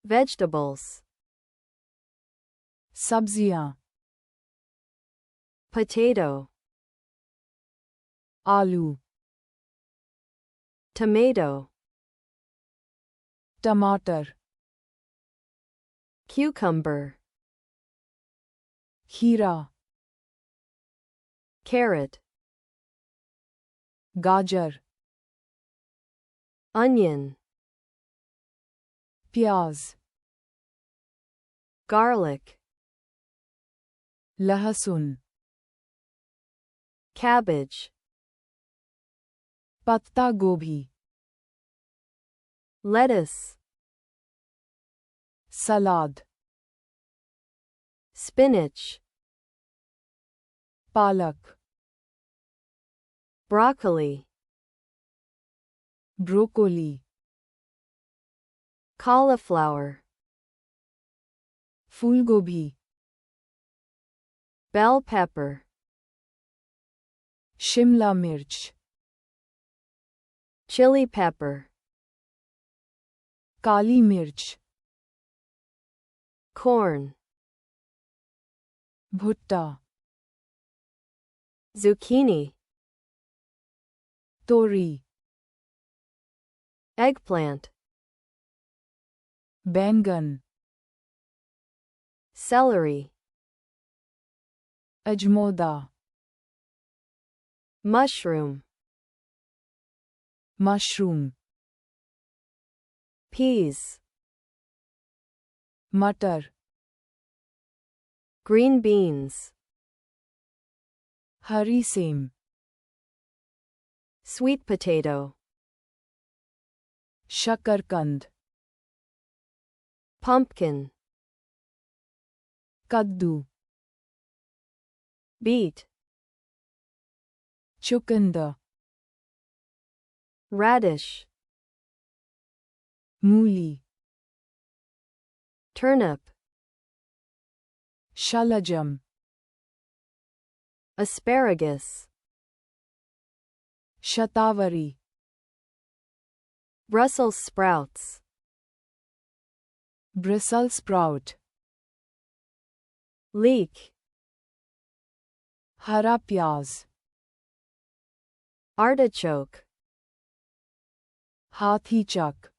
Vegetables. sabziyan, Potato. aloo, Tomato. tamatar, Cucumber. kheera, Carrot. gajar, Onion. pyaz, Garlic. lahsun, Cabbage. patta gobhi, Lettuce. salad, Spinach. palak, Broccoli. broccoli, Cauliflower. fulgobi, Bell pepper. shimla mirch, Chili pepper. kali mirch, Corn. bhutta, Zucchini. tori, Eggplant. बैंगन, Celery. अजमोदा, Mushroom. Mushroom, Peas. मटर, Green beans. हरी same, Sweet potato. शकरकंद, Pumpkin. कद्दू, Beet. चुकंदर, Radish. मूली, Turnip. शलजम, Asparagus. शतावरी, Brussels sprouts. Brussels sprout, Leek. हरा प्याज, Artichoke. हाथी चक,